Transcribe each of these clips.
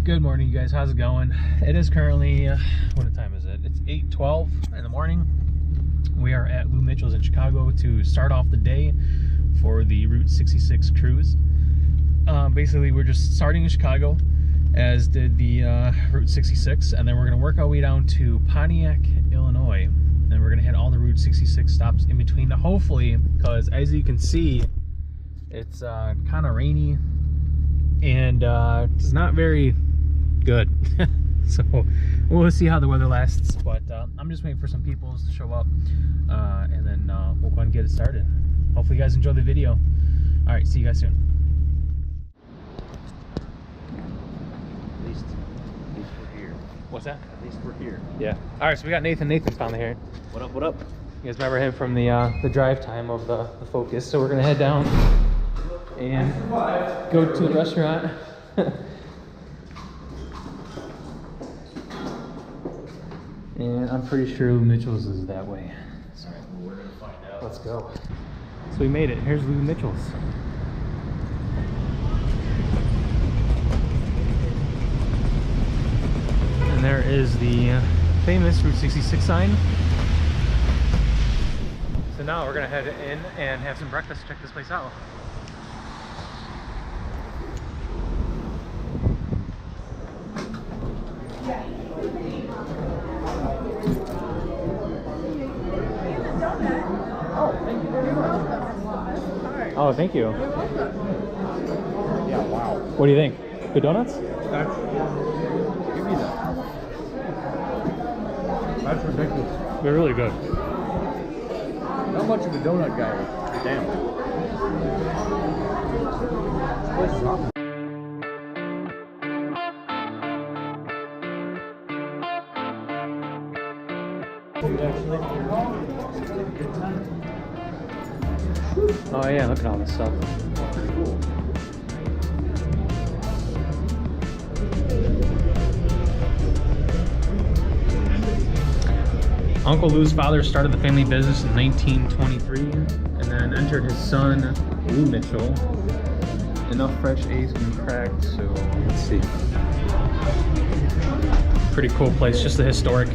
Good morning, you guys. How's it going? It is currently, what time is it? It's 8:12 in the morning. We are at Lou Mitchell's in Chicago to start off the day for the Route 66 cruise. Basically, we're just starting in Chicago, as did the Route 66, and then we're going to work our way down to Pontiac, Illinois. And we're going to hit all the Route 66 stops in between, hopefully, because as you can see, it's kind of rainy and it's not very good. So we'll see how the weather lasts, but I'm just waiting for some people to show up, and then we'll go and get it started. Hopefully you guys enjoy the video. All right, see you guys soon. At least we're here. What's that? At least we're here. Yeah. All right, so we got Nathan. Nathan's finally here. What up, what up? You guys remember him from the drive time of the Focus. So we're gonna head down and go to the restaurant. And I'm pretty sure Lou Mitchell's is that way. So We're gonna find out. let's go. So we made it. Here's Lou Mitchell's. And there is the famous Route 66 sign. So now we're gonna head in and have some breakfast. Check this place out. Oh, thank you. Yeah, wow. What do you think? Good donuts? Give me that. That's ridiculous. They're really good. Not much of a donut guy. Damn. This place is awesome. Oh yeah, look at all this stuff. Uncle Lou's father started the family business in 1923 and then entered his son, Lou Mitchell. Enough fresh eggs and cracked, so let's see. Pretty cool place, just the historic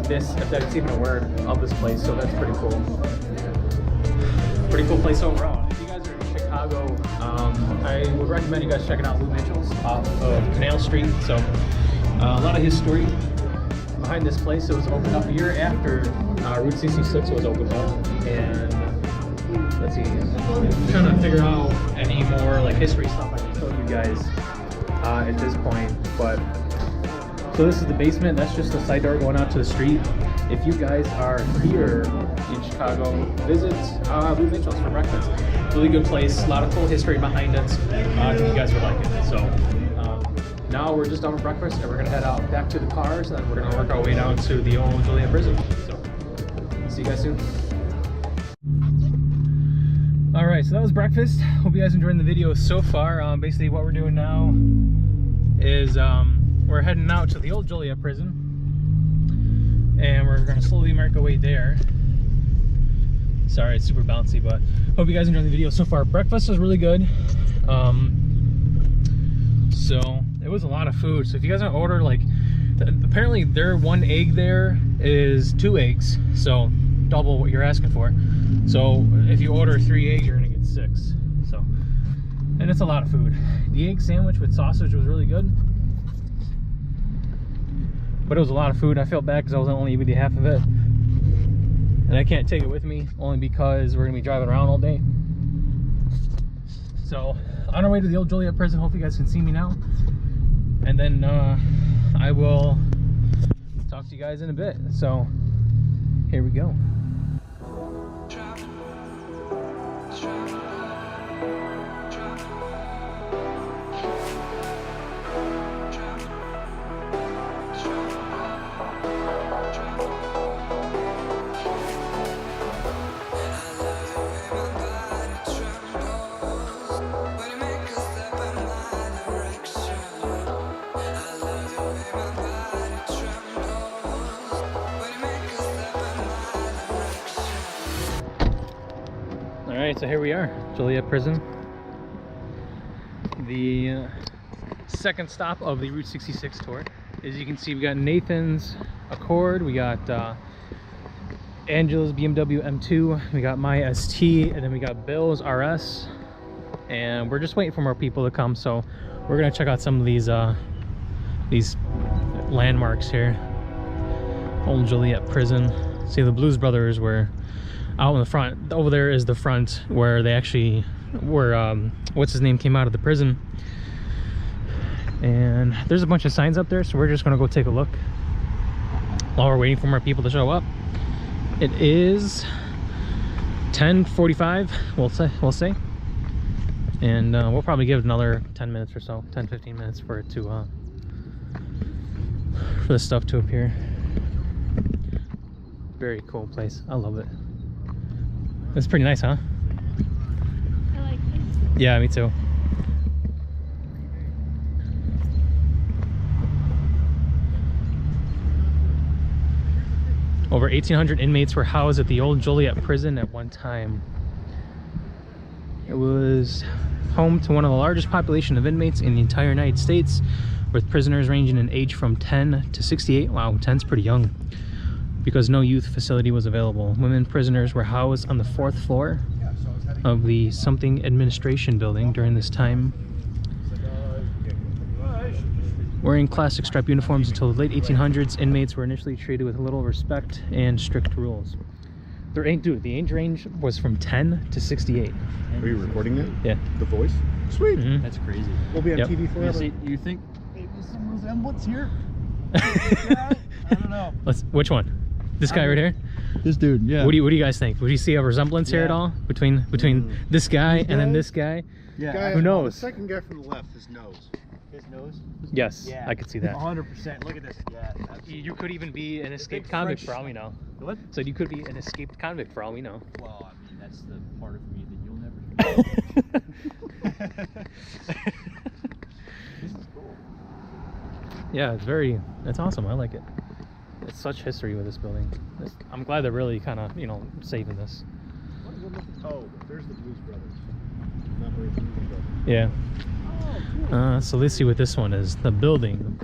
this, if that's even a word, of this place, so that's pretty cool. Pretty cool place overall. If you guys are in Chicago, I would recommend you guys checking out Lou Mitchell's off of Canal Street. So a lot of history behind this place. It was opened up a year after Route 66 was opened up, and let's see, I'm trying to figure out any more like history stuff I can show you guys at this point. But so this is the basement. That's just the side door going out to the street. If you guys are here in Chicago, visit Lou Mitchell's for breakfast. Really good place. A lot of cool history behind it. I think you guys would like it. So now we're just done with breakfast, and we're gonna head out back to the cars, and then we're gonna work our way down to the old Joliet Prison. So see you guys soon. All right, so that was breakfast. Hope you guys enjoyed the video so far. Basically, what we're doing now is we're heading out to the old Joliet Prison, and we're going to slowly make our way there. Sorry, it's super bouncy, but hope you guys enjoyed the video so far. Breakfast was really good. So it was a lot of food. So if you guys want to order, like, apparently their 1 egg there is 2 eggs, so double what you're asking for. So if you order 3 eggs, you're gonna get 6. So, and it's a lot of food. The egg sandwich with sausage was really good, but it was a lot of food. I felt bad because I was only eating half of it, and I can't take it with me only because we're gonna be driving around all day. So on our way to the old Joliet Prison. Hope you guys can see me now, and then I will talk to you guys in a bit. So here we go. Alright, so here we are, Joliet Prison. The second stop of the Route 66 tour. As you can see, we got Nathan's Accord, we got Angela's BMW M2, we got my ST, and then we got Bill's RS. And we're just waiting for more people to come, so we're gonna check out some of these landmarks here. Old Joliet Prison. See, the Blues Brothers were out in the front. Over there is the front where they actually were, what's his name, came out of the prison. And there's a bunch of signs up there, so we're just gonna go take a look while we're waiting for more people to show up. It is 10:45, we'll say. And we'll probably give it another 10 minutes or so, 10-15 minutes for it to for the stuff to appear. Very cool place. I love it. It's pretty nice, huh? I like this. Yeah, me too. Over 1,800 inmates were housed at the old Joliet Prison at one time. It was home to one of the largest population of inmates in the entire United States, with prisoners ranging in age from 10 to 68. Wow, 10's pretty young. Because no youth facility was available. Women prisoners were housed on the 4th floor of the something administration building during this time. Wearing classic striped uniforms until the late 1800s, inmates were initially treated with little respect and strict rules. The age range was from 10 to 68. Are you recording that? Yeah. The voice? Sweet. Mm-hmm. That's crazy. We'll be on Yep. TV forever. You think maybe some resemblance here? I don't know. Which one? This guy right here? This dude, yeah. What do you guys think? Would you see a resemblance here at all between this guy and then this guy? Yeah. Guy, Who knows? The second guy from the left, his nose. His nose? Yes, Yeah. I could see that. 100%. Look at this. Yeah. You could even be an escaped big convict French- for all we know. What? So you could be an escaped convict for all we know. Well, I mean, that's the part of me that you'll never know. This is cool. Yeah, it's awesome. I like it. It's such history with this building. I'm glad they're really kind of, saving this. What is it look- Oh, there's the Blues Brothers. Not very Blues Brothers. Yeah. Oh, cool. So let's see what this one is. The building.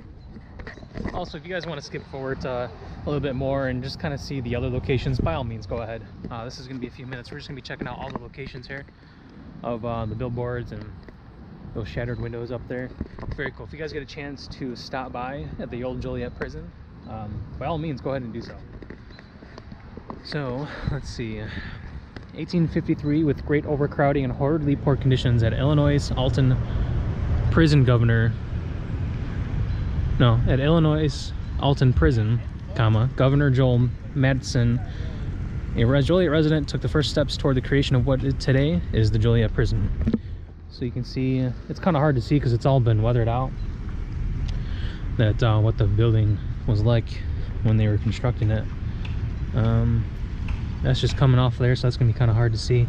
Also, if you guys want to skip forward a little bit more and just kind of see the other locations, by all means, go ahead. This is going to be a few minutes. We're just going to be checking out all the locations here of the billboards and those shattered windows up there. Very cool. If you guys get a chance to stop by at the old Joliet Prison, by all means, go ahead and do so. So, let's see. 1853, with great overcrowding and horribly poor conditions at Illinois' Alton Prison Governor. No, at Illinois' Alton Prison, Governor Joel Madison, a Joliet resident, took the first steps toward the creation of what today is the Joliet Prison. So you can see, it's kind of hard to see because it's all been weathered out, that what the building was like when they were constructing it. That's just coming off there, so that's gonna be kind of hard to see.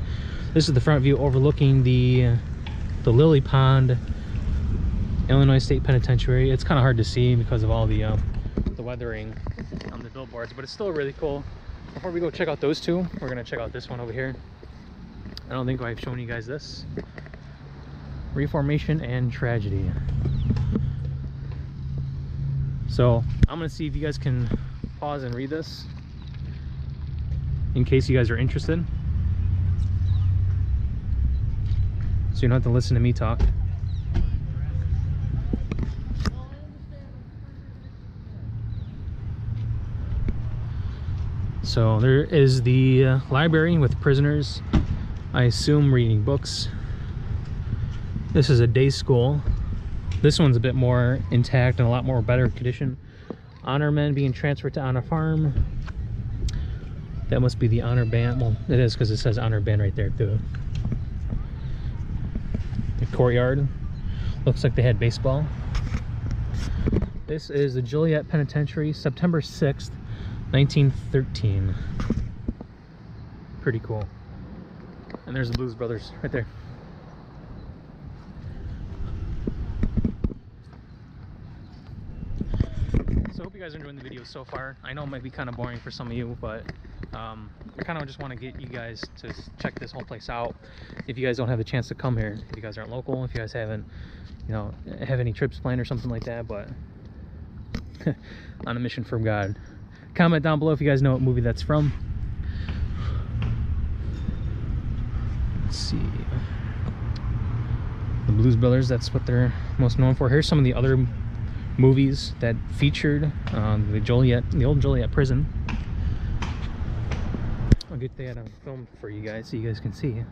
This is the front view overlooking the Lily Pond Illinois State Penitentiary. It's kind of hard to see because of all the weathering on the billboards, but it's still really cool. Before we go check out those two, we're gonna check out this one over here. I don't think I've shown you guys this. Reformation and Tragedy. So I'm gonna see if you guys can pause and read this in case you guys are interested, so you don't have to listen to me talk. So there is the library with prisoners, I assume reading books. This is a day school. This one's a bit more intact and a lot more better condition. Honor men being transferred to Honor Farm. That must be the honor band. Well, it is because it says honor band right there too. The courtyard. Looks like they had baseball. This is the Joliet Penitentiary, September 6th, 1913. Pretty cool. And there's the Blues Brothers right there. So I hope you guys are enjoying the video so far. I know it might be kind of boring for some of you, but I kind of just want to get you guys to check this whole place out. If you guys don't have the chance to come here, if you guys aren't local, if you guys haven't, you know, have any trips planned or something like that, but on a mission from God. Comment down below if you guys know what movie that's from. Let's see. The Blues Brothers, that's what they're most known for. Here's some of the other movies that featured the old Joliet Prison. I'll get that on film for you guys so you guys can see. If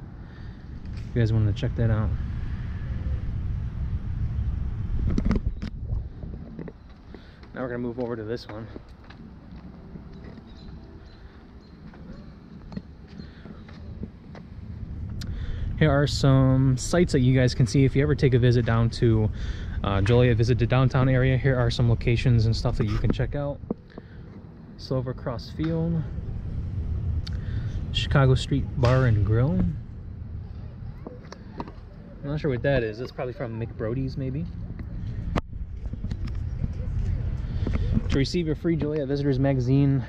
you guys wanted to check that out. Now we're gonna move over to this one. Here are some sites that you guys can see if you ever take a visit down to Joliet, visit the downtown area. Here are some locations and stuff that you can check out. Silver Cross Field, Chicago Street Bar and Grill. I'm not sure what that is. That's probably from McBrody's, maybe. To receive your free Joliet Visitors magazine,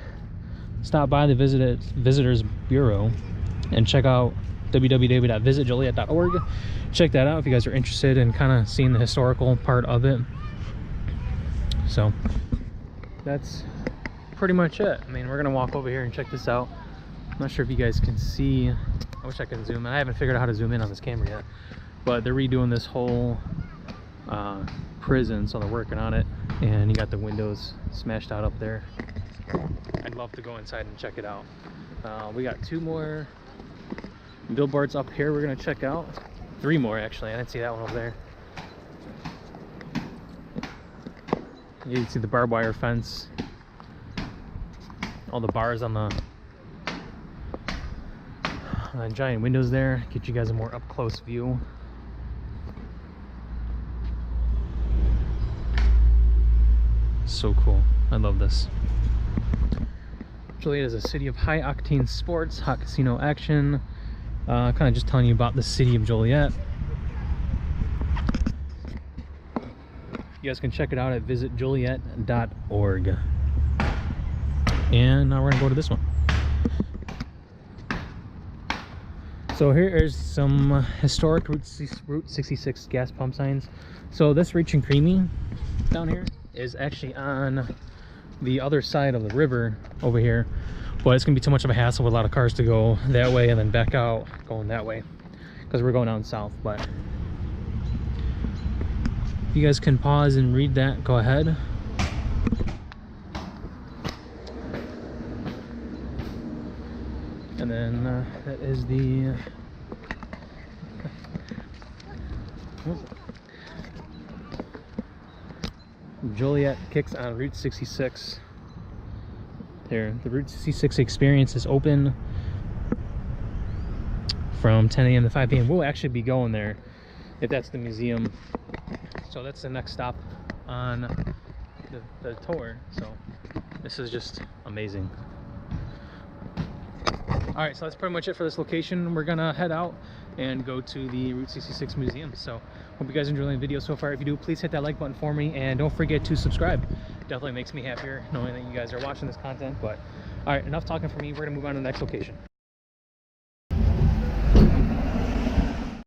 stop by the Visitors Bureau and check out www.visitjoliet.org. Check that out if you guys are interested in kind of seeing the historical part of it. So that's pretty much it. I mean, we're gonna walk over here and check this out. I'm not sure if you guys can see. I wish I could zoom in. I haven't figured out how to zoom in on this camera yet, but they're redoing this whole prison, so they're working on it, and you got the windows smashed out up there. I'd love to go inside and check it out. We got 2 more billboards up here we're gonna check out. 3 more actually. I didn't see that one over there. You can see the barbed wire fence, all the bars on the giant windows there. Get you guys a more up close view. So cool. I love this. Joliet is a city of high octane sports, hot casino action. Kind of just telling you about the city of Joliet. You guys can check it out at visitjoliet.org. And now we're gonna go to this one. So here is some historic Route 66 gas pump signs. So this Rich and Creamy down here is actually on the other side of the river over here, but it's gonna be too much of a hassle with a lot of cars to go that way and then back out going that way because we're going down south. But if you guys can pause and read that, go ahead. And then that is the Joliet kicks on Route 66. There, the Route 66 experience is open from 10 a.m. to 5 p.m. We'll actually be going there if that's the museum. So that's the next stop on the tour. So this is just amazing. All right, so that's pretty much it for this location. We're gonna head out and go to the Route 66 museum. So hope you guys enjoyed the video so far. If you do, please hit that like button for me and don't forget to subscribe. Definitely makes me happier knowing that you guys are watching this content. But all right, enough talking for me. We're gonna move on to the next location.